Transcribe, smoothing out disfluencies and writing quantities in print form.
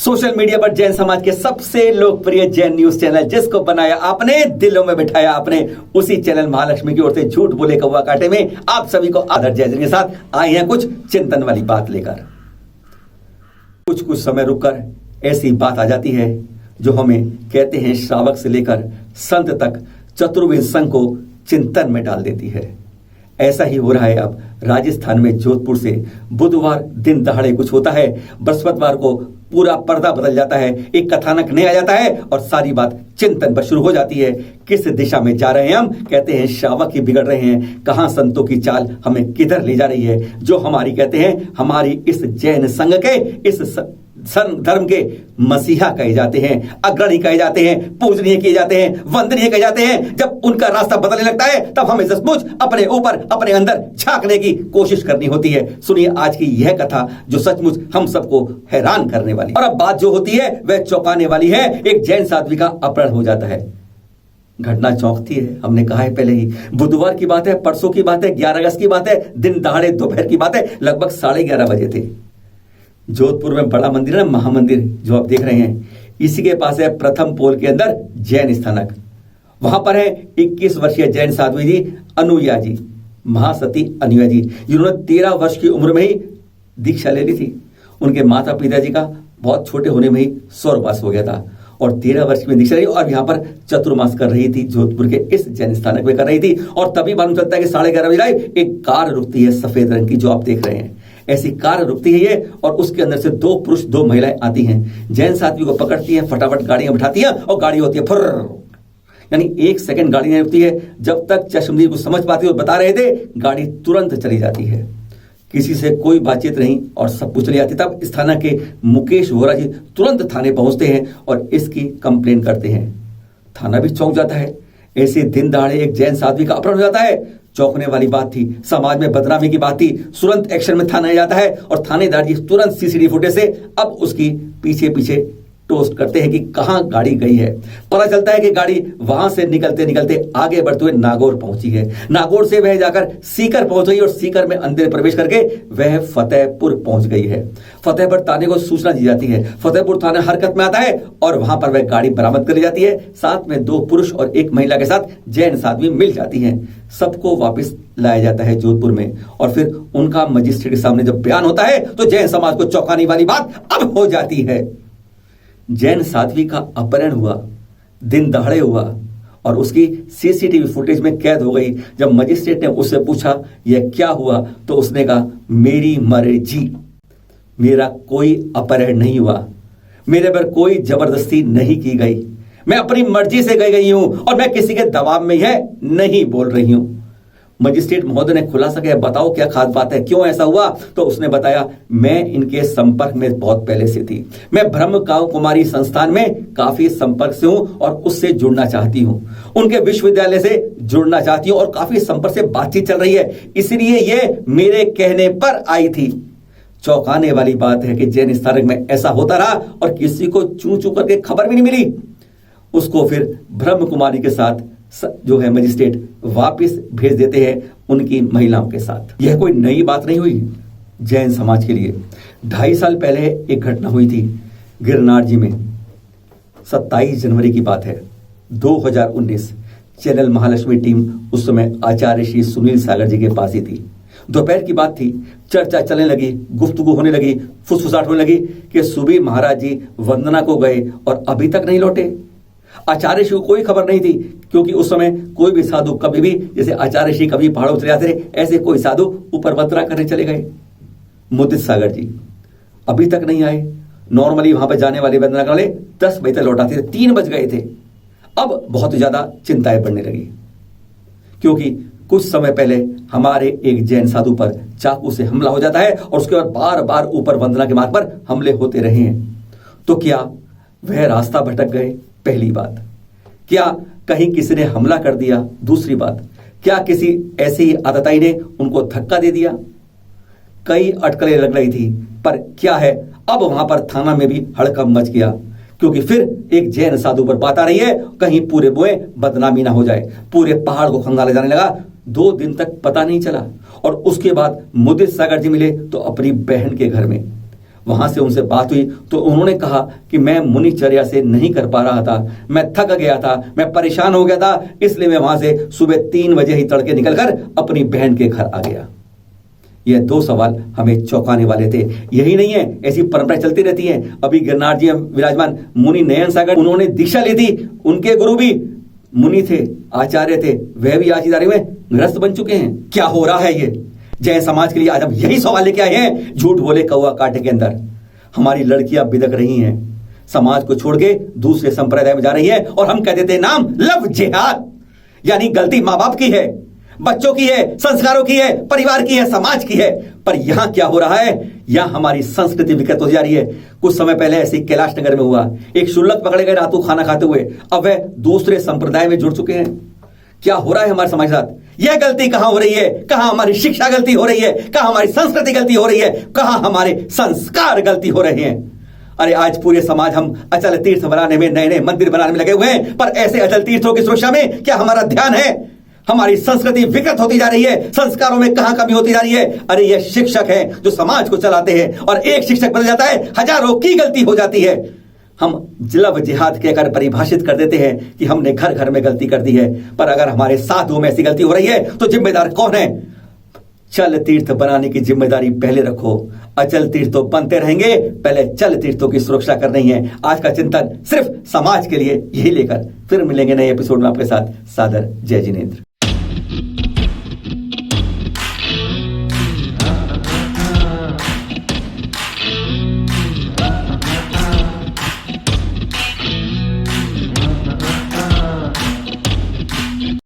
Social media पर जैन समाज के सबसे लोकप्रिय जैन न्यूज चैनल, जिसको बनाया आपने, दिलों में बिठाया आपने, उसी चैनल महालक्ष्मी की ओर से झूठ बोले कौवा काटे में आप सभी को आदर जय के साथ आए हैं कुछ चिंतन वाली बात लेकर। कुछ समय रुककर ऐसी बात आ जाती है जो हमें कहते हैं श्रावक से लेकर संत तक चतुर्वेद संघ को चिंतन में डाल देती है। ऐसा ही हो रहा है अब राजस्थान में जोधपुर से। बुधवार दिन दहाड़े कुछ होता है, बृहस्पतिवार को पूरा पर्दा बदल जाता है, एक कथानक नया आ जाता है और सारी बात चिंतन पर शुरू हो जाती है। किस दिशा में जा रहे हैं हम? कहते हैं श्रावक ही बिगड़ रहे हैं। कहां संतों की चाल हमें किधर ले जा रही है? जो हमारी कहते हैं हमारी इस जैन संघ के, इस धर्म के मसीहा कहे जाते हैं, अग्रणी कहे जाते हैं, पूजनीय किए जाते हैं, वंदनीय कहे जाते हैं। जब उनका रास्ता बदलने लगता है तब हमें सचमुच अपने ऊपर, अपने अंदर झांकने की कोशिश करनी होती है। सुनिए आज की यह कथा जो सचमुच हम सबको हैरान करने वाली। और अब बात जो होती है वह चौंकाने वाली है। एक जैन साध्वी का अपहरण हो जाता है। घटना चौंकती है। हमने कहा है पहले ही, बुधवार की बात है, परसों की बात है, 11 अगस्त की बात है, दिन दहाड़े दोपहर की बात है, लगभग 11:30 बजे थे। जोधपुर में बड़ा मंदिर है, महामंदिर जो आप देख रहे हैं, इसी के पास है प्रथम पोल के अंदर जैन स्थानक। वहां पर है 21 वर्षीय जैन साध्वी जी अनुया जी, महासती अनुया जी, जिन्होंने 13 वर्ष की उम्र में ही दीक्षा ले ली थी। उनके माता पिता जी का बहुत छोटे होने में ही स्वर्गवास हो गया था और 13 वर्ष में दीक्षा ली और यहाँ पर चतुर्मास कर रही थी। जोधपुर के इस जैन स्थानक में कर रही थी और तभी मालूम चलता है कि 11:30 बजे एक कार रुकती है सफेद रंग की, जो आप देख रहे हैं। ऐसी कार रुकती है ये और उसके अंदर से 2 पुरुष 2 महिलाएं आती हैं। जैन साध्वी को पकड़ती हैं, फटाफट गाड़ियां बिठाती हैं और गाड़ी होती है फुर्र, यानी 1 सेकंड गाड़ी नहीं रुकती है। जब तक चश्मदीद को समझ पाती और बता रहे थे, गाड़ी तुरंत चली जाती है। किसी से कोई बातचीत नहीं और सब कुछ चली जाती। तब इस थाना के मुकेश वोरा जी तुरंत थाने पहुंचते हैं और इसकी कंप्लेन करते हैं। थाना भी चौंक जाता है। ऐसे दिन दहाड़े एक जैन साध्वी का अपहरण हो जाता है। चौंकने वाली बात थी, समाज में बदनामी की बात थी। तुरंत एक्शन में थाना जाता है और थानेदार जी तुरंत सीसीटीवी फुटेज से अब उसकी पीछे पीछे टोस्ट करते हैं कि कहां गाड़ी गई है। पता चलता है कि गाड़ी वहां से निकलते निकलते आगे बढ़ते हुए नागौर पहुंची है। नागौर से वह जाकर सीकर पहुंच गई और सीकर में अंदर प्रवेश करके वह फतेहपुर पहुंच गई है। फतेहपुर थाने को सूचना दी जाती है। फतेहपुर थाना हरकत में आता है और वहां पर वह गाड़ी बरामद कर ली जाती है। साथ में 2 पुरुष और 1 महिला के साथ जैन साध्वी मिल जाती हैं। सबको वापस लाया जाता है जोधपुर में और फिर उनका मजिस्ट्रेट के सामने जब बयान होता है तो जैन समाज को चौंकाने वाली बात अब हो जाती है। जैन साध्वी का अपहरण हुआ, दिन दहाड़े हुआ और उसकी सीसीटीवी फुटेज में कैद हो गई। जब मजिस्ट्रेट ने उससे पूछा यह क्या हुआ तो उसने कहा मेरी मर्जी, मेरा कोई अपहरण नहीं हुआ, मेरे पर कोई जबरदस्ती नहीं की गई, मैं अपनी मर्जी से गई हूं और मैं किसी के दबाव में है नहीं बोल रही हूं। मजिस्ट्रेट महोदय ने खुलासा किया, बताओ क्या खास बात है, क्यों ऐसा हुआ? तो उसने बताया मैं इनके संपर्क में बहुत पहले से थी। मैं ब्रह्म कुमारी संस्थान में काफी संपर्क से हूं और उससे जुड़ना चाहती हूं, उनके विश्वविद्यालय से जुड़ना चाहती हूं और काफी संपर्क से बातचीत चल रही है, इसलिए ये मेरे कहने पर आई थी। चौंकाने वाली बात है कि जैन स्थानक में ऐसा होता रहा और किसी को चू चू करके खबर भी नहीं मिली। उसको फिर ब्रह्म कुमारी के साथ जो है मजिस्ट्रेट वापस भेज देते हैं उनकी महिलाओं के साथ। यह कोई नई बात नहीं हुई जैन समाज के लिए। 2.5 साल पहले एक घटना हुई थी गिरनार जी में। 27 जनवरी की बात है 2019। चैनल महालक्ष्मी टीम उस समय आचार्य श्री सुनील सागर जी के पास ही थी। दोपहर की बात थी, चर्चा चलने लगी, गुफ्तगू होने लगी, फुसफुसाहट होने लगी कि सुबह महाराज जी वंदना को गए और अभी तक नहीं लौटे। आचार्य श्री को कोई खबर नहीं थी क्योंकि उस समय कोई भी साधु कभी भी, जैसे आचार्य श्री कभी पहाड़ों चले जाते थे, ऐसे कोई साधु ऊपर वंदना करने चले गए। मुदित सागर जी अभी तक नहीं आए। नॉर्मली वहां पर जाने वाले वंदना वाले 10 बजे तक लौटाते थे, 3 बज गए थे। अब बहुत ज्यादा चिंताएं बढ़ने लगी क्योंकि कुछ समय पहले हमारे एक जैन साधु पर चाकू से हमला हो जाता है और उसके बाद बार बार ऊपर वंदना के मार्ग पर हमले होते रहे हैं। तो क्या वह रास्ता भटक गए? पहली बात। क्या कहीं किसी ने हमला कर दिया? दूसरी बात, क्या किसी ऐसी ही आतताई ने उनको धक्का दे दिया? कई अटकलें लग रही थी, पर क्या है, अब वहां पर थाना में भी हड़कंप मच गया क्योंकि फिर एक जैन साधु पर बात आ रही है, कहीं पूरे बोए बदनामी ना हो जाए। पूरे पहाड़ को खंगाला जाने लगा। 2 दिन तक पता नहीं चला और उसके बाद मुदित सागर जी मिले तो अपनी बहन के घर में। वहां से उनसे बात हुई तो उन्होंने कहा कि मैं मुनिचर्या से नहीं कर पा रहा था, मैं थक गया था, मैं परेशान हो गया था, इसलिए मैं वहां से सुबह 3 बजे ही तड़के निकलकर अपनी बहन के घर आ गया। यह 2 सवाल हमें चौंकाने वाले थे। यही नहीं है, ऐसी परंपरा चलती रहती है। अभी गिरनार जी विराजमान मुनि नयन सागर, उन्होंने दीक्षा ली थी, उनके गुरु भी मुनि थे, आचार्य थे, वह भी आज की तारीख में गृहस्थ बन चुके हैं। क्या हो रहा है ये जय समाज के लिए? आज हम यही सवाल लेके आए हैं झूठ बोले कौवा काटे के अंदर। हमारी लड़कियां बिदक रही हैं, समाज को छोड़ के दूसरे संप्रदाय में जा रही है, और हम कह देते हैं नाम लव जिहाद। यानी गलती मां बाप की है, बच्चों की है, संस्कारों की है, परिवार की है, समाज की है। पर यहां क्या हो रहा है? यहां हमारी संस्कृति विकृत हो जा रही है। कुछ समय पहले ऐसे कैलाश नगर में हुआ, एक शुल्लक पकड़े गए रातों खाना खाते हुए, अब वह दूसरे संप्रदाय में जुड़ चुके हैं। क्या हो रहा है हमारे समाज के साथ? यह गलती कहां हो रही है? कहां हमारी शिक्षा गलती हो रही है? कहां हमारी संस्कृति गलती हो रही है? कहां हमारे संस्कार गलती हो रहे हैं? अरे आज पूरे समाज हम अचल तीर्थ बनाने में, नए नए मंदिर बनाने में लगे हुए हैं, पर ऐसे अचल तीर्थों की सुरक्षा में क्या हमारा ध्यान है? हमारी संस्कृति विकृत होती जा रही है, संस्कारों में कहां कमी होती जा रही है? अरे ये शिक्षक हैं जो समाज को चलाते हैं, और एक शिक्षक बदल जाता है, हजारों की गलती हो जाती है। हम लव जिहाद कहकर परिभाषित कर देते हैं कि हमने घर घर में गलती कर दी है, पर अगर हमारे साधुओं में ऐसी गलती हो रही है तो जिम्मेदार कौन है? चल तीर्थ बनाने की जिम्मेदारी पहले रखो। अचल तीर्थ तो बनते रहेंगे, पहले चल तीर्थों की सुरक्षा करनी है। आज का चिंतन सिर्फ समाज के लिए यही लेकर फिर मिलेंगे नए एपिसोड में आपके साथ। सादर जय जिनेंद्र।